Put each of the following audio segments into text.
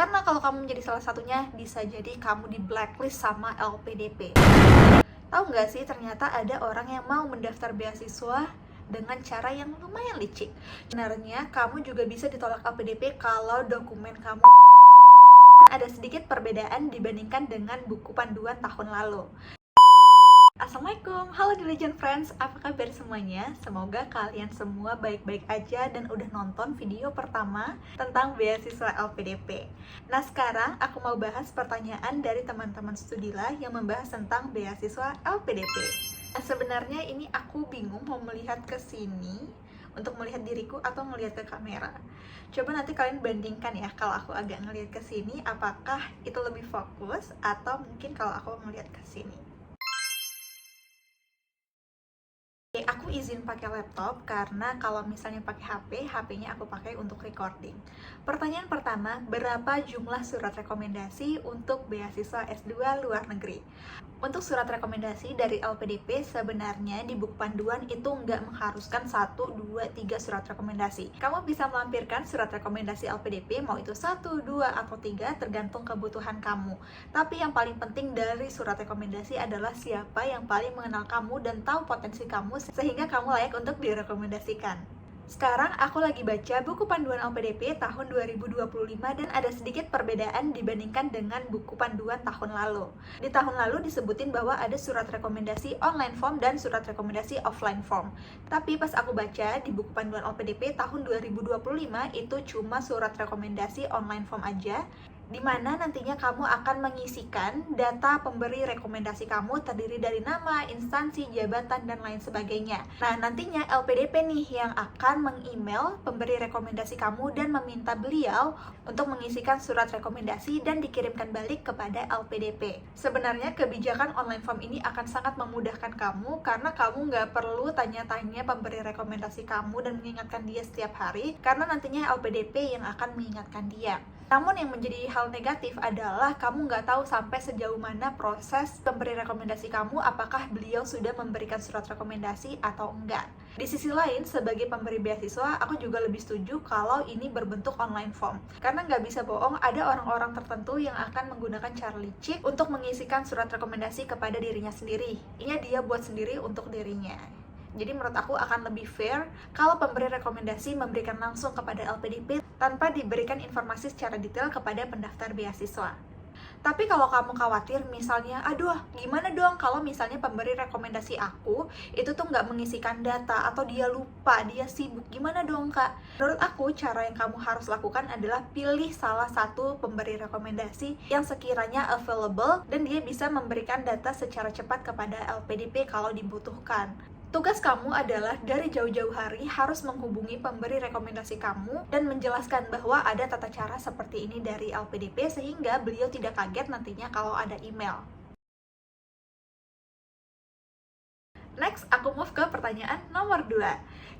Karena kalau kamu menjadi salah satunya, bisa jadi kamu di blacklist sama LPDP. Tahu nggak sih, ternyata ada orang yang mau mendaftar beasiswa dengan cara yang lumayan licik. Sebenarnya, kamu juga bisa ditolak LPDP kalau dokumen kamu ada sedikit perbedaan dibandingkan dengan buku panduan tahun lalu. Assalamualaikum, halo The Legend Friends, apa kabar semuanya? Semoga kalian semua baik-baik aja dan udah nonton video pertama tentang beasiswa LPDP. Nah sekarang aku mau bahas pertanyaan dari teman-teman Studila yang membahas tentang beasiswa LPDP. Nah sebenarnya ini aku bingung mau melihat ke sini untuk melihat diriku atau melihat ke kamera. Coba nanti kalian bandingkan ya, kalau aku agak ngelihat ke sini apakah itu lebih fokus atau mungkin kalau aku melihat ke sini. Aku izin pakai laptop karena kalau misalnya pakai HP, HP-nya aku pakai untuk recording. Pertanyaan pertama, berapa jumlah surat rekomendasi untuk beasiswa S2 luar negeri? Untuk surat rekomendasi dari LPDP sebenarnya di buku panduan itu nggak mengharuskan 1, 2, 3 surat rekomendasi. Kamu bisa melampirkan surat rekomendasi LPDP mau itu 1, 2, atau 3 tergantung kebutuhan kamu. Tapi yang paling penting dari surat rekomendasi adalah siapa yang paling mengenal kamu dan tahu potensi kamu sehingga kamu layak untuk direkomendasikan. Sekarang aku lagi baca buku panduan LPDP tahun 2025 dan ada sedikit perbedaan dibandingkan dengan buku panduan tahun lalu. Di tahun lalu disebutin bahwa ada surat rekomendasi online form dan surat rekomendasi offline form. Tapi pas aku baca di buku panduan LPDP tahun 2025 itu cuma surat rekomendasi online form aja, di mana nantinya kamu akan mengisikan data pemberi rekomendasi kamu terdiri dari nama, instansi, jabatan, dan lain sebagainya. Nah, nantinya LPDP nih yang akan meng-email pemberi rekomendasi kamu dan meminta beliau untuk mengisikan surat rekomendasi dan dikirimkan balik kepada LPDP. Sebenarnya kebijakan online form ini akan sangat memudahkan kamu karena kamu nggak perlu tanya-tanya pemberi rekomendasi kamu dan mengingatkan dia setiap hari, karena nantinya LPDP yang akan mengingatkan dia. Namun yang menjadi hal negatif adalah kamu nggak tahu sampai sejauh mana proses pemberi rekomendasi kamu, apakah beliau sudah memberikan surat rekomendasi atau enggak. Di sisi lain, sebagai pemberi beasiswa, aku juga lebih setuju kalau ini berbentuk online form. Karena nggak bisa bohong, ada orang-orang tertentu yang akan menggunakan cara licik untuk mengisikan surat rekomendasi kepada dirinya sendiri. Ini dia buat sendiri untuk dirinya. Jadi menurut aku akan lebih fair kalau pemberi rekomendasi memberikan langsung kepada LPDP tanpa diberikan informasi secara detail kepada pendaftar beasiswa. Tapi kalau kamu khawatir misalnya, aduh gimana dong kalau misalnya pemberi rekomendasi aku itu tuh nggak mengisikan data atau dia lupa, dia sibuk, gimana dong kak? Menurut aku cara yang kamu harus lakukan adalah pilih salah satu pemberi rekomendasi yang sekiranya available dan dia bisa memberikan data secara cepat kepada LPDP kalau dibutuhkan. Tugas kamu adalah dari jauh-jauh hari harus menghubungi pemberi rekomendasi kamu dan menjelaskan bahwa ada tata cara seperti ini dari LPDP sehingga beliau tidak kaget nantinya kalau ada email. Next, aku move ke pertanyaan nomor 2.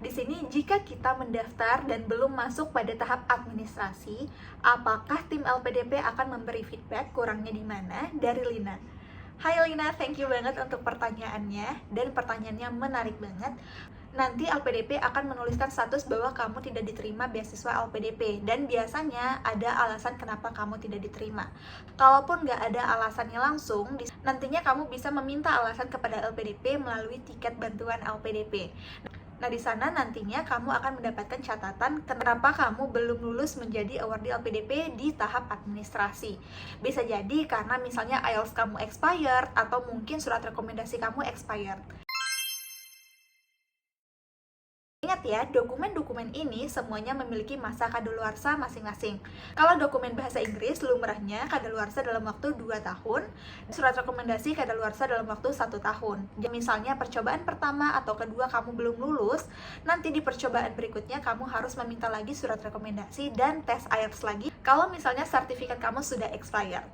Di sini, jika kita mendaftar dan belum masuk pada tahap administrasi, apakah tim LPDP akan memberi feedback kurangnya di mana? Dari Lina. Hai Lina, thank you banget untuk pertanyaannya, dan pertanyaannya menarik banget. Nanti LPDP akan menuliskan status bahwa kamu tidak diterima beasiswa LPDP, dan biasanya ada alasan kenapa kamu tidak diterima. Kalaupun nggak ada alasannya langsung, nantinya kamu bisa meminta alasan kepada LPDP melalui tiket bantuan LPDP. Nah, di sana nantinya kamu akan mendapatkan catatan kenapa kamu belum lulus menjadi awardee LPDP di tahap administrasi. Bisa jadi karena misalnya IELTS kamu expired atau mungkin surat rekomendasi kamu expired. Ingat ya, dokumen-dokumen ini semuanya memiliki masa kadaluarsa masing-masing. Kalau dokumen bahasa Inggris, lumrahnya kadaluarsa dalam waktu 2 tahun, surat rekomendasi kadaluarsa dalam waktu 1 tahun. Jadi misalnya percobaan pertama atau kedua kamu belum lulus, nanti di percobaan berikutnya kamu harus meminta lagi surat rekomendasi dan tes IELTS lagi kalau misalnya sertifikat kamu sudah expired.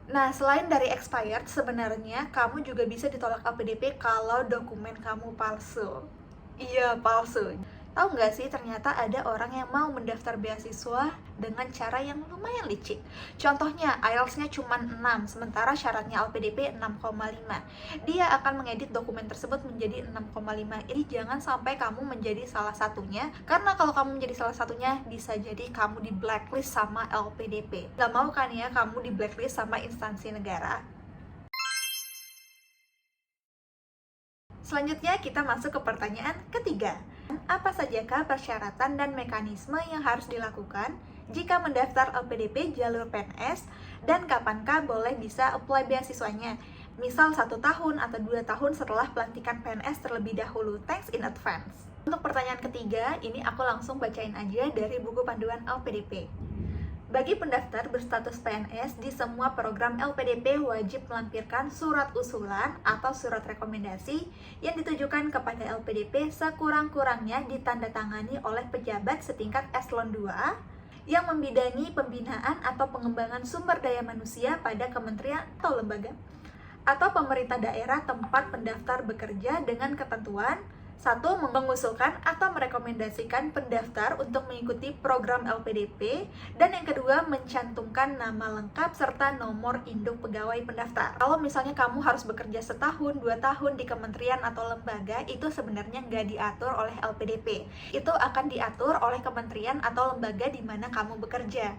Nah, selain dari expired, sebenarnya kamu juga bisa ditolak LPDP kalau dokumen kamu palsu. Iya, palsu. Tahu nggak sih, ternyata ada orang yang mau mendaftar beasiswa dengan cara yang lumayan licik. Contohnya, IELTS-nya cuma 6, sementara syaratnya LPDP 6,5. Dia akan mengedit dokumen tersebut menjadi 6,5. Ini jangan sampai kamu menjadi salah satunya, karena kalau kamu menjadi salah satunya, bisa jadi kamu di blacklist sama LPDP. Gak mau kan ya kamu di blacklist sama instansi negara? Selanjutnya kita masuk ke pertanyaan ketiga. Apa sajakah persyaratan dan mekanisme yang harus dilakukan jika mendaftar LPDP jalur PNS, dan kapankah boleh bisa apply beasiswanya? Misal 1 tahun atau 2 tahun setelah pelantikan PNS terlebih dahulu. Thanks in advance. Untuk pertanyaan ketiga, ini aku langsung bacain aja dari buku panduan LPDP. Bagi pendaftar berstatus PNS di semua program LPDP wajib melampirkan surat usulan atau surat rekomendasi yang ditujukan kepada LPDP sekurang-kurangnya ditandatangani oleh pejabat setingkat eselon 2 yang membidangi pembinaan atau pengembangan sumber daya manusia pada kementerian atau lembaga atau pemerintah daerah tempat pendaftar bekerja dengan ketentuan: 1. Mengusulkan atau merekomendasikan pendaftar untuk mengikuti program LPDP, dan yang kedua, mencantumkan nama lengkap serta nomor induk pegawai pendaftar. Kalau misalnya kamu harus bekerja setahun, 2 tahun di kementerian atau lembaga, itu sebenarnya nggak diatur oleh LPDP. Itu akan diatur oleh kementerian atau lembaga di mana kamu bekerja.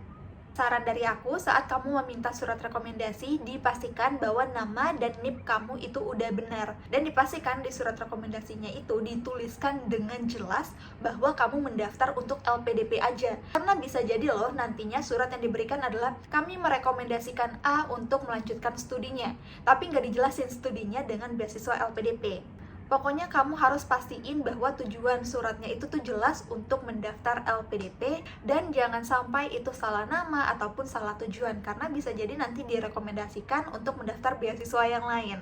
Saran dari aku, saat kamu meminta surat rekomendasi, dipastikan bahwa nama dan NIP kamu itu udah benar. Dan dipastikan di surat rekomendasinya itu dituliskan dengan jelas bahwa kamu mendaftar untuk LPDP aja. Karena bisa jadi loh nantinya surat yang diberikan adalah kami merekomendasikan A untuk melanjutkan studinya, tapi nggak dijelasin studinya dengan beasiswa LPDP. Pokoknya kamu harus pastiin bahwa tujuan suratnya itu tuh jelas untuk mendaftar LPDP, dan jangan sampai itu salah nama ataupun salah tujuan, karena bisa jadi nanti direkomendasikan untuk mendaftar beasiswa yang lain.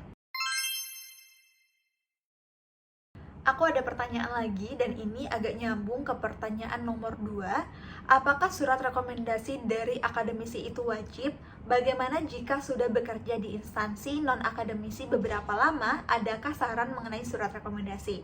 Aku ada pertanyaan lagi, dan ini agak nyambung ke pertanyaan nomor 2. Apakah surat rekomendasi dari akademisi itu wajib? Bagaimana jika sudah bekerja di instansi non-akademisi beberapa lama? Adakah saran mengenai surat rekomendasi?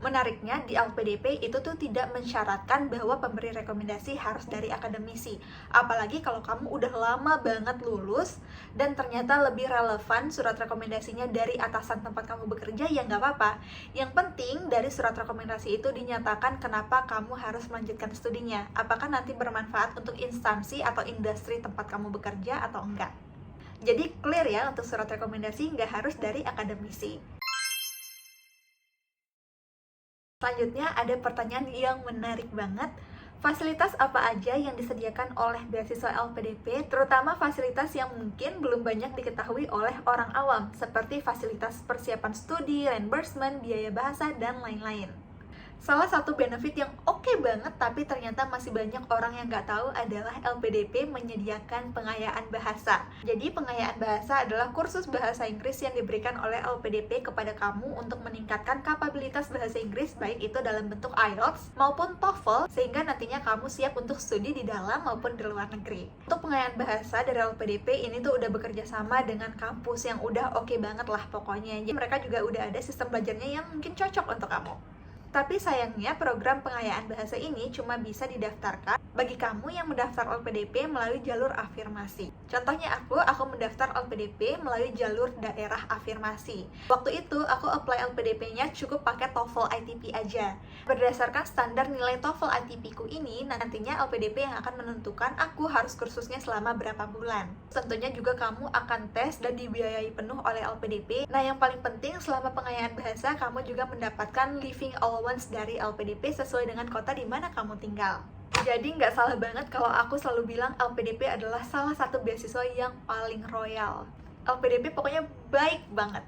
Menariknya, di LPDP itu tuh tidak mensyaratkan bahwa pemberi rekomendasi harus dari akademisi. Apalagi kalau kamu udah lama banget lulus, dan ternyata lebih relevan surat rekomendasinya dari atasan tempat kamu bekerja, ya nggak apa-apa. Yang penting, dari surat rekomendasi itu dinyatakan kenapa kamu harus melanjutkan studinya. Apakah nanti bermanfaat untuk instansi atau industri tempat kamu bekerja atau enggak. Jadi clear ya, untuk surat rekomendasi nggak harus dari akademisi. Selanjutnya ada pertanyaan yang menarik banget. Fasilitas apa aja yang disediakan oleh beasiswa LPDP, terutama fasilitas yang mungkin belum banyak diketahui oleh orang awam, seperti fasilitas persiapan studi, reimbursement, biaya bahasa, dan lain-lain. Salah satu benefit yang oke banget tapi ternyata masih banyak orang yang nggak tahu adalah LPDP menyediakan pengayaan bahasa. Jadi pengayaan bahasa adalah kursus bahasa Inggris yang diberikan oleh LPDP kepada kamu untuk meningkatkan kapabilitas bahasa Inggris, baik itu dalam bentuk IELTS maupun TOEFL, sehingga nantinya kamu siap untuk studi di dalam maupun di luar negeri. Untuk pengayaan bahasa dari LPDP ini tuh udah bekerja sama dengan kampus yang udah oke banget lah pokoknya. Jadi mereka juga udah ada sistem belajarnya yang mungkin cocok untuk kamu. Tapi sayangnya program pengayaan bahasa ini cuma bisa didaftarkan bagi kamu yang mendaftar LPDP melalui jalur afirmasi. Contohnya aku mendaftar LPDP melalui jalur daerah afirmasi. Waktu itu aku apply LPDP-nya cukup pakai TOEFL ITP aja. Berdasarkan standar nilai TOEFL ITP ku ini, nantinya LPDP yang akan menentukan aku harus kursusnya selama berapa bulan. Tentunya juga kamu akan tes dan dibiayai penuh oleh LPDP. Nah, yang paling penting selama pengayaan bahasa, kamu juga mendapatkan living allowance dari LPDP sesuai dengan kota di mana kamu tinggal. Jadi nggak salah banget kalau aku selalu bilang LPDP adalah salah satu beasiswa yang paling royal. LPDP pokoknya baik banget.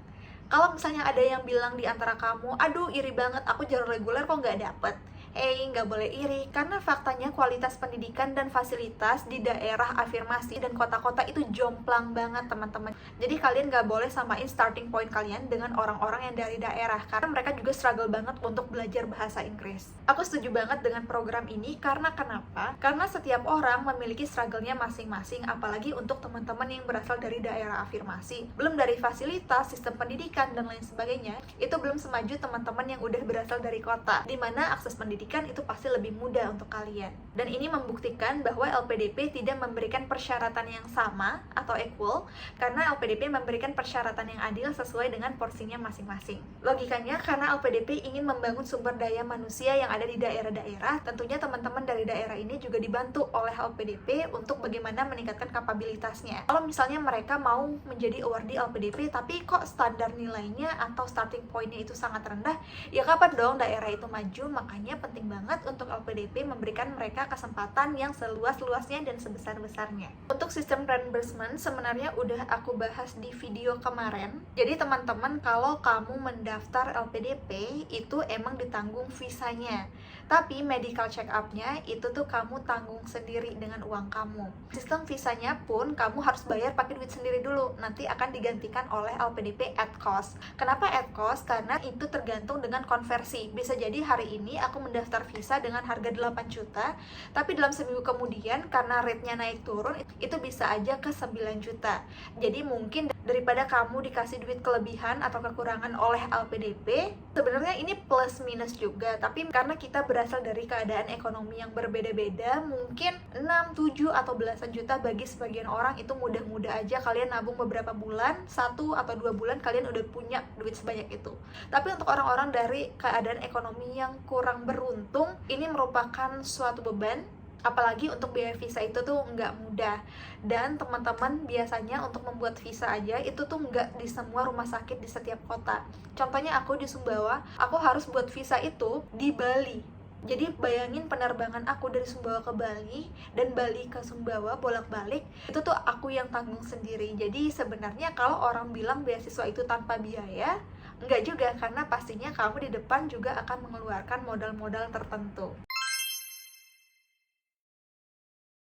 Kalau misalnya ada yang bilang di antara kamu, aduh iri banget, aku jalur reguler kok nggak dapet. Nggak boleh iri, karena faktanya kualitas pendidikan dan fasilitas di daerah afirmasi dan kota-kota itu jomplang banget teman-teman. Jadi kalian nggak boleh samain starting point kalian dengan orang-orang yang dari daerah, karena mereka juga struggle banget untuk belajar bahasa Inggris. Aku setuju banget dengan program ini, karena kenapa? Karena setiap orang memiliki struggle-nya masing-masing, apalagi untuk teman-teman yang berasal dari daerah afirmasi. Belum dari fasilitas, sistem pendidikan, dan lain sebagainya, itu belum semaju teman-teman yang udah berasal dari kota, dimana akses pendidikan pendidikan itu pasti lebih mudah untuk kalian. Dan ini membuktikan bahwa LPDP tidak memberikan persyaratan yang sama atau equal, karena LPDP memberikan persyaratan yang adil sesuai dengan porsinya masing-masing. Logikanya, karena LPDP ingin membangun sumber daya manusia yang ada di daerah-daerah, tentunya teman-teman dari daerah ini juga dibantu oleh LPDP untuk bagaimana meningkatkan kapabilitasnya. Kalau misalnya mereka mau menjadi awardee LPDP tapi kok standar nilainya atau starting point-nya itu sangat rendah, ya kapan dong daerah itu maju? Makanya penting banget untuk LPDP memberikan mereka kesempatan yang seluas-luasnya dan sebesar-besarnya. Untuk sistem reimbursement sebenarnya udah aku bahas di video kemarin. Jadi teman-teman, kalau kamu mendaftar LPDP itu emang ditanggung visanya, tapi medical check up-nya itu tuh kamu tanggung sendiri dengan uang kamu. Sistem visanya pun kamu harus bayar pakai duit sendiri dulu, nanti akan digantikan oleh LPDP at cost. Kenapa at cost? Karena itu tergantung dengan konversi. Bisa jadi hari ini aku mendaftar visa dengan harga 8 juta, tapi dalam seminggu kemudian karena rate-nya naik turun, itu bisa aja ke 9 juta. Jadi mungkin daripada kamu dikasih duit kelebihan atau kekurangan oleh LPDP, sebenarnya ini plus minus juga, tapi karena kita berasal dari keadaan ekonomi yang berbeda-beda, mungkin 6, 7, atau belasan juta bagi sebagian orang itu mudah-mudah aja kalian nabung beberapa bulan, 1 atau 2 bulan kalian udah punya duit sebanyak itu. Tapi untuk orang-orang dari keadaan ekonomi yang kurang beruntung, ini merupakan suatu beban. Apalagi untuk biaya visa itu tuh nggak mudah. Dan teman-teman, biasanya untuk membuat visa aja itu tuh nggak di semua rumah sakit di setiap kota. Contohnya aku di Sumbawa, aku harus buat visa itu di Bali. Jadi bayangin penerbangan aku dari Sumbawa ke Bali dan Bali ke Sumbawa bolak-balik, itu tuh aku yang tanggung sendiri. Jadi sebenarnya kalau orang bilang beasiswa itu tanpa biaya, enggak juga, karena pastinya kamu di depan juga akan mengeluarkan modal-modal tertentu.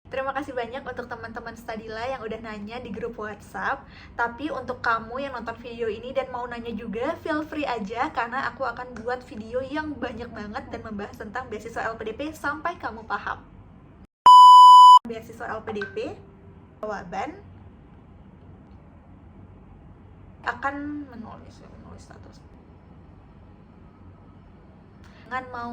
Terima kasih banyak untuk teman-teman Stadila yang udah nanya di grup WhatsApp. Tapi untuk kamu yang nonton video ini dan mau nanya juga, feel free aja, karena aku akan buat video yang banyak banget dan membahas tentang beasiswa LPDP sampai kamu paham. Beasiswa LPDP, jawaban akan menulis status. Jangan mau